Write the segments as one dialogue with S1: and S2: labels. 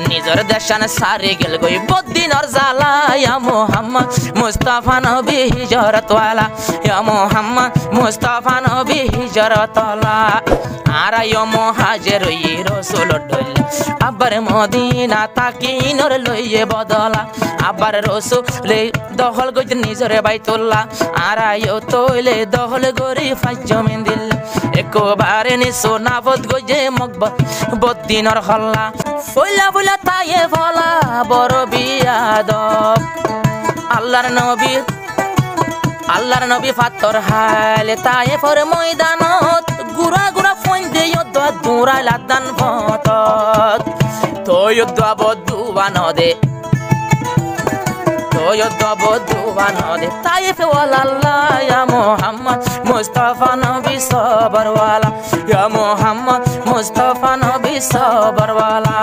S1: নিজর দেশান সারি গেল গই বদিনর জালা ইয়া মুহাম্মদ মুস্তাফা নবী হিজরতওয়ালা ইয়া মুহাম্মদ মুস্তাফা নবী হিজরতওয়ালা আরাইও মুহাজির ই রাসূল ডল আবার মদিনা তাকিনর লইয়ে বদলা আবার রাসূলে দখল গই নিজরে বাইতুল্লাহ আরাইও তইলে দখল গরি ফাজ্জমিন দিল একবারে নি সোনাবত গজে মকবত বদিনর হল্লা ফইলা বইলা তায়ে ফলা বড় বিয়াদব আল্লাহর নবী ফাতর হালে তায়ে ফর ময়দানত গুরা গুরা ফইন দে যুদ্ধ দুরা লাদান ফতত তো যুদ্ধ বদুয়া নদে তায়ে ফেওয়ালা আল্লাহ ইয়া মুহাম্মদ মুস্তাফা নবী সবরওয়ালা ইয়া মুহাম্মদ মুস্তাফা নবী সবরওয়ালা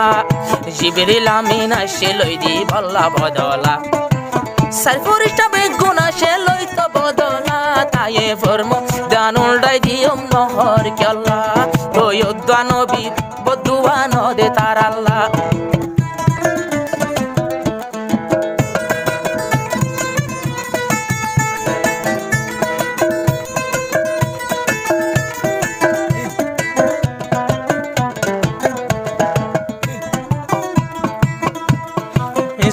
S1: জিবরিল আমিন আসে লই দি বল্লা বদলা সারফরিশটা বেগুনা সে লই তো বদলা তায়ে ফরমো দানুল ডাই দিয়ম নহর কেল্লা তো যুদ্ধ নবী বদুয়া নদে তার আল্লাহ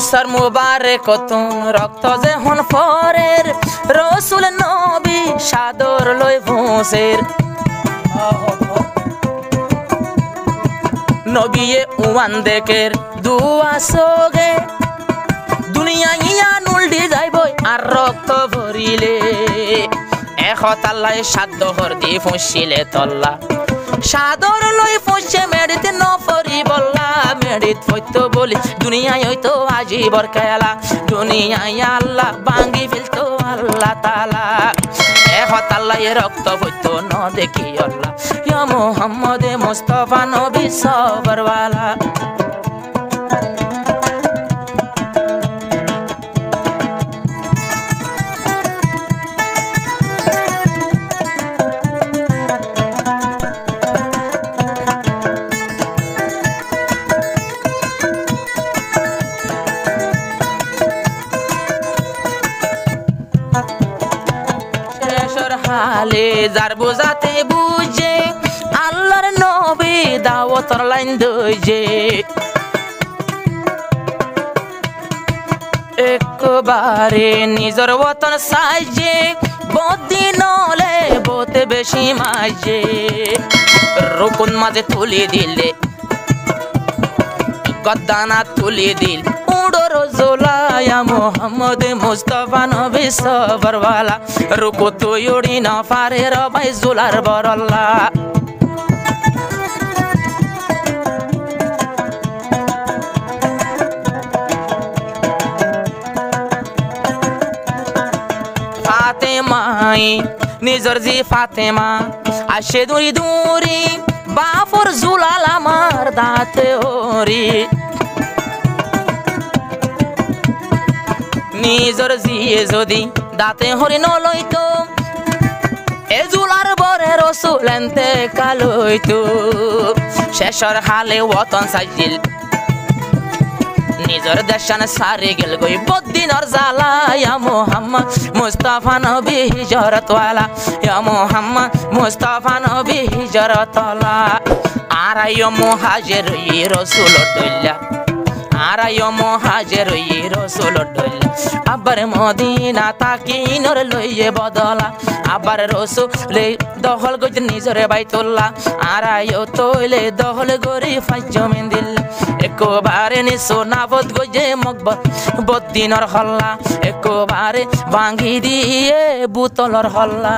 S1: সর মুবারক তুন রক্ত যে হন ফরের রাসূল নবী সাদর লই ভোসের নবিয়ে উয়ান দেকের দুয়া সোগে দুনিয়া ইয়া নুলডি যাইবই আর রক্ত ভরিলে এখত আল্লাহ সাধ্য হর দি ফুসিলে তল্লা সাদর লই ফুসে মেডিতে নফরি বল্লা মেডিত হইতো বলি দুনিয়ায় হইতো আজি বরকালা দুনিয়ায় আল্লাহ ভাঙ্গি ফেলতো আল্লাহ তাআলা এখত আল্লাহ রক্ত হইতো ন দেখি আল্লাহ ইয়া মুহাম্মদ মুস্তাফা নবী সবরওয়ালা হালে যার বোঝাতে বুঝে আল্লাহর নবী দাওয়াতর লাইন দইছে একবারে নিজর ওতন সাইজে বদিনলে বতে বেশি মাইজে রুকুন মাঝে তুলে দিলে গদ্দানা তুলে দিল উড়োর জোলায়া মুহাম্মদ মুস্তাফা নবী সবরওয়ালা রুকু তুই উড়ি না পারে রবাই জোলার বরল্লা ফাতেমাই নিজর জি ফাতেমা আসে দূরি দূরি বাফর জুলাল আমার দাঁতে ওরি নিজর জিয়ে যদি দাঁতে হরি নলইতো এ জুলার বরে রাসূল এনতে কালইতো শেষর হালে ওতন সাজিল নিজর দেশান সারি গেল গই বদিনর জালা ইয়া মুহাম্মদ মুস্তাফা নবী হিজরতওয়ালা ইয়া মুহাম্মদ মুস্তাফা নবী হিজরতওয়ালা আরাইও মুহাজির ই রাসূল ডল্লা আরাইও মুহাজির ই রাসূল ডল্লা আবার মদিনা তাকিনর লইয়ে বদলা আবার রাসূলে দখল গই নিজরে বাইতুল্লাহ আরাইও তইলে দখল গরি ফাজ্জমিন দিল একবারে নি সোনাবত গজে মকবত বদিনর হল্লা একবারে ভাঙ্গি দিয়ে বুতলর হল্লা